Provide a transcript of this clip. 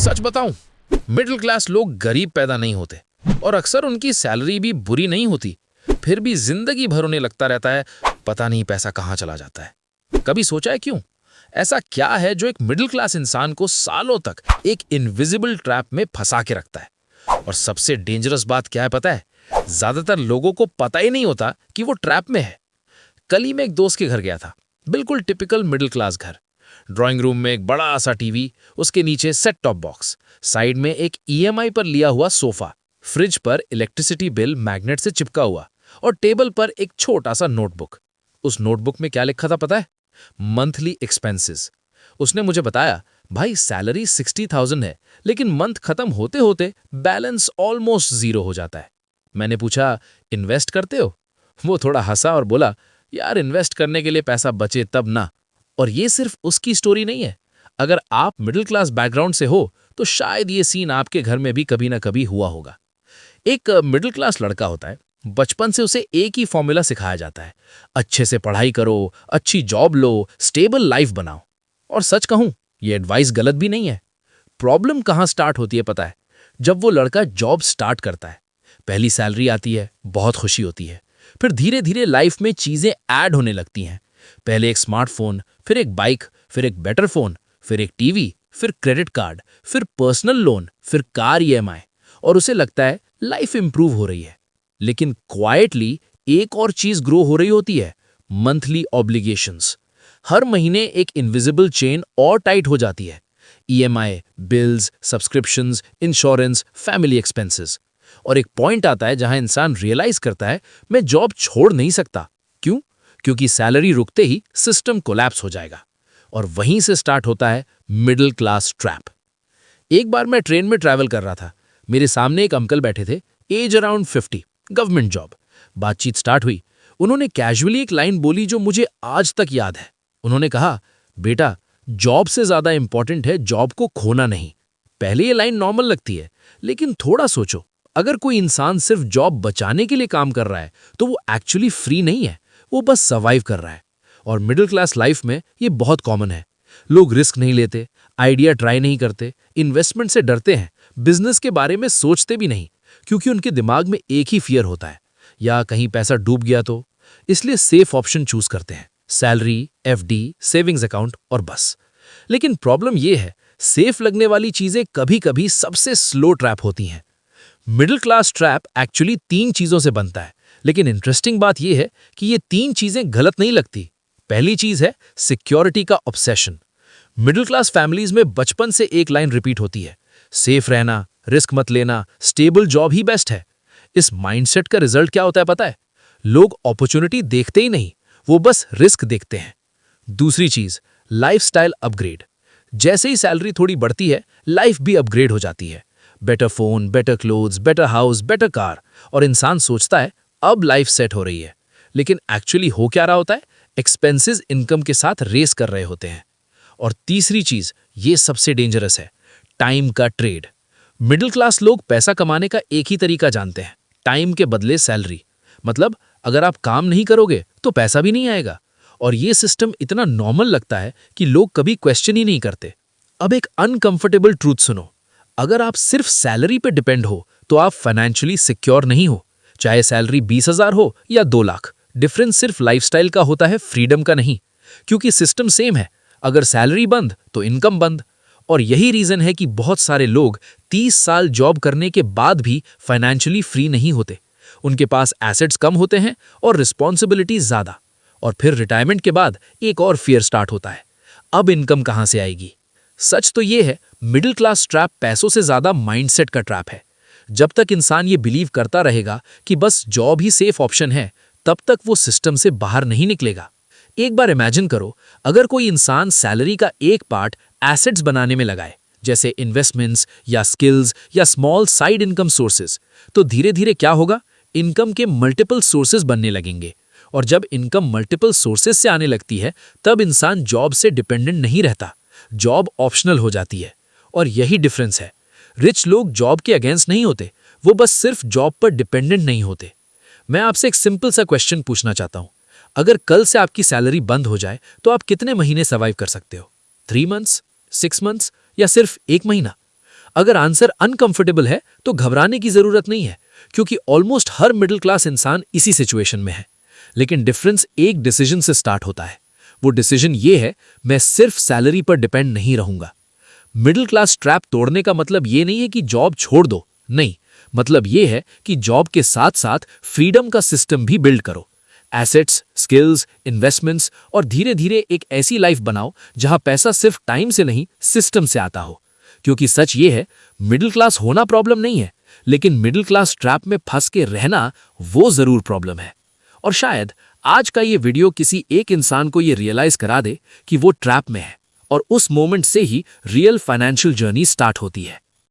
सच बताऊं, middle class लोग गरीब पैदा नहीं होते और अक्सर उनकी सैलरी भी बुरी नहीं होती, फिर भी जिंदगी भर उन्हें लगता रहता है पता नहीं पैसा कहाँ चला जाता है। कभी सोचा है क्यों? ऐसा क्या है जो एक मिडिल क्लास इंसान को सालों तक एक इनविजिबल ट्रैप में फंसा के रखता है? और सबसे डेंजरस बात क्या है पता है? ज्यादातर लोगों को पता ही नहीं होता कि वो ट्रैप में है। कल ही मैं एक दोस्त के घर गया था, बिल्कुल टिपिकल मिडिल क्लास घर। ड्राइंग रूम में एक बड़ा सा टीवी, उसके नीचे सेट टॉप बॉक्स, साइड में एक ईएमआई पर लिया हुआ सोफा, फ्रिज पर इलेक्ट्रिसिटी बिल मैग्नेट से चिपका हुआ और टेबल पर एक छोटा सा नोटबुक। उस नोटबुक में क्या लिखा था पता है? Monthly expenses. उसने मुझे बताया, भाई सैलरी 60,000 है, लेकिन मंथ खत्म होते होते बैलेंस ऑलमोस्ट जीरो हो जाता है। मैंने पूछा, इन्वेस्ट करते हो? वो थोड़ा हंसा और बोला, यार इन्वेस्ट करने के लिए पैसा बचे तब ना। और ये सिर्फ उसकी स्टोरी नहीं है। अगर आप मिडिल क्लास बैकग्राउंड से हो तो शायद ये सीन आपके घर में भी कभी ना कभी हुआ होगा। एक मिडिल क्लास लड़का होता है, बचपन से उसे एक ही फॉर्मूला सिखाया जाता है, अच्छे से पढ़ाई करो, अच्छी जॉब लो, स्टेबल लाइफ बनाओ। और सच कहूं, ये एडवाइस गलत भी नहीं है। प्रॉब्लम कहां स्टार्ट होती है पता है? जब वो लड़का जॉब स्टार्ट करता है, पहली सैलरी आती है, बहुत खुशी होती है, फिर धीरे धीरे लाइफ में चीजें ऐड होने लगती हैं। पहले एक स्मार्टफोन, फिर एक बाइक, फिर एक बेटर फोन, फिर एक टीवी, फिर क्रेडिट कार्ड, फिर पर्सनल लोन, फिर कार ईएमआई। और उसे लगता है लाइफ इंप्रूव हो रही है। लेकिन क्वाइटली एक और चीज ग्रो हो रही होती है, मंथली ऑब्लिगेशंस। हर महीने एक इनविजिबल चेन और टाइट हो जाती है। EMI, bills, subscriptions, insurance, family expenses. और एक पॉइंट आता है जहां इंसान रियलाइज करता है, मैं जॉब छोड़ नहीं सकता। क्यों? क्योंकि सैलरी रुकते ही सिस्टम कोलैप्स हो जाएगा। और वहीं से स्टार्ट होता है मिडिल क्लास ट्रैप। एक बार मैं ट्रेन में ट्रैवल कर रहा था। मेरे सामने एक अंकल बैठे थे, एज अराउंड 50, गवर्नमेंट जॉब। बातचीत स्टार्ट हुई। उन्होंने कैजुअली एक लाइन बोली जो मुझे आज तक याद है। उन्होंने कहा, बेटा जॉब से ज्यादा इंपॉर्टेंट है जॉब को खोना नहीं। पहले ये लाइन नॉर्मल लगती है, लेकिन थोड़ा सोचो, अगर कोई इंसान सिर्फ जॉब बचाने के लिए काम कर रहा है तो वो एक्चुअली फ्री नहीं है, वो बस सर्वाइव कर रहा है। और मिडिल क्लास लाइफ में ये बहुत कॉमन है। लोग रिस्क नहीं लेते, आइडिया ट्राई नहीं करते, इन्वेस्टमेंट से डरते हैं, बिजनेस के बारे में सोचते भी नहीं, क्योंकि उनके दिमाग में एक ही फियर होता है, या कहीं पैसा डूब गया तो। इसलिए सेफ ऑप्शन चूज करते हैं, सैलरी, एफडी, सेविंग्स अकाउंट और बस। लेकिन प्रॉब्लम यह है, सेफ लगने वाली चीजें कभी कभी सबसे स्लो ट्रैप होती हैं। मिडिल क्लास ट्रैप एक्चुअली 3 चीजों से बनता है, लेकिन इंटरेस्टिंग बात यह है कि ये 3 चीजें गलत नहीं लगती। पहली चीज है सिक्योरिटी का ऑब्सेशन। मिडिल क्लास फैमिलीज में बचपन से एक लाइन रिपीट होती है, सेफ रहना, रिस्क मत लेना, स्टेबल जॉब ही बेस्ट है। इस माइंडसेट का रिजल्ट क्या होता है पता है? लोग अपॉर्चुनिटी देखते ही नहीं, वो बस रिस्क देखते हैं। दूसरी चीज, लाइफस्टाइल अपग्रेड। जैसे ही सैलरी थोड़ी बढ़ती है, लाइफ भी अपग्रेड हो जाती है। Better phone, better clothes, better house, better car. और इंसान सोचता है अब लाइफ सेट हो रही है, लेकिन एक्चुअली हो क्या रहा होता है? एक्सपेंसेस इनकम के साथ रेस कर रहे होते हैं। और तीसरी चीज, ये सबसे डेंजरस है, टाइम का ट्रेड। मिडिल क्लास लोग पैसा कमाने का एक ही तरीका जानते हैं, टाइम के बदले सैलरी। मतलब अगर आप काम नहीं करोगे तो पैसा भी नहीं आएगा। और ये सिस्टम इतना नॉर्मल लगता है कि लोग कभी क्वेश्चन ही नहीं करते। अब एक अनकंफर्टेबल ट्रूथ सुनो, अगर आप सिर्फ सैलरी पे डिपेंड हो तो आप फाइनेंशियली सिक्योर नहीं हो। चाहे सैलरी 20,000 हो या 2 लाख, डिफरेंस सिर्फ लाइफस्टाइल का होता है, फ्रीडम का नहीं। क्योंकि सिस्टम सेम है, अगर सैलरी बंद तो इनकम बंद। और यही रीजन है कि बहुत सारे लोग 30 साल जॉब करने के बाद भी फाइनेंशियली फ्री नहीं होते। उनके पास एसेट्स कम होते हैं और रिस्पॉन्सिबिलिटी ज्यादा। और फिर रिटायरमेंट के बाद एक और फियर स्टार्ट होता है, अब इनकम कहां से आएगी? सच तो ये है, मिडिल क्लास ट्रैप पैसों से ज्यादा माइंडसेट का ट्रैप है। जब तक इंसान ये बिलीव करता रहेगा कि बस जॉब ही सेफ ऑप्शन है, तब तक वो सिस्टम से बाहर नहीं निकलेगा। एक बार इमेजिन करो, अगर कोई इंसान सैलरी का एक पार्ट एसेट्स बनाने में लगाए, जैसे इन्वेस्टमेंट्स या स्किल्स या स्मॉल साइड इनकम सोर्सेज, तो धीरे धीरे क्या होगा? इनकम के मल्टीपल सोर्सेज बनने लगेंगे। और जब इनकम मल्टीपल सोर्सेज से आने लगती है, तब इंसान जॉब से डिपेंडेंट नहीं रहता, जॉब ऑप्शनल हो जाती है। और यही डिफरेंस है, रिच लोग जॉब के अगेंस्ट नहीं होते, वो बस सिर्फ जॉब पर डिपेंडेंट नहीं होते। मैं आपसे एक सिंपल सा क्वेश्चन पूछना चाहता हूं, अगर कल से आपकी सैलरी बंद हो जाए तो आप कितने महीने सर्वाइव कर सकते हो? 3 मंथ्स, 6 मंथ्स या सिर्फ 1 महीना? अगर आंसर अनकंफर्टेबल है तो घबराने की जरूरत नहीं है, क्योंकि ऑलमोस्ट हर मिडिल क्लास इंसान इसी सिचुएशन में है। लेकिन डिफरेंस एक डिसीजन से स्टार्ट होता है। वो डिसीजन ये है, मैं सिर्फ सैलरी पर डिपेंड नहीं रहूंगा। मिडिल क्लास ट्रैप तोड़ने का मतलब ये नहीं है कि जॉब छोड़ दो, नहीं, मतलब ये है कि जॉब के साथ साथ फ्रीडम का सिस्टम भी बिल्ड करो। एसेट्स, स्किल्स, इन्वेस्टमेंट्स और धीरे धीरे एक ऐसी लाइफ बनाओ जहां पैसा सिर्फ टाइम से नहीं, सिस्टम से आता हो। क्योंकि सच ये है, मिडिल क्लास होना प्रॉब्लम नहीं है, लेकिन मिडिल क्लास ट्रैप में फंस के रहना वो जरूर प्रॉब्लम है। और शायद आज का ये वीडियो किसी एक इंसान को ये रियलाइज करा दे कि वो ट्रैप में है, और उस मोमेंट से ही रियल फाइनेंशियल जर्नी स्टार्ट होती है।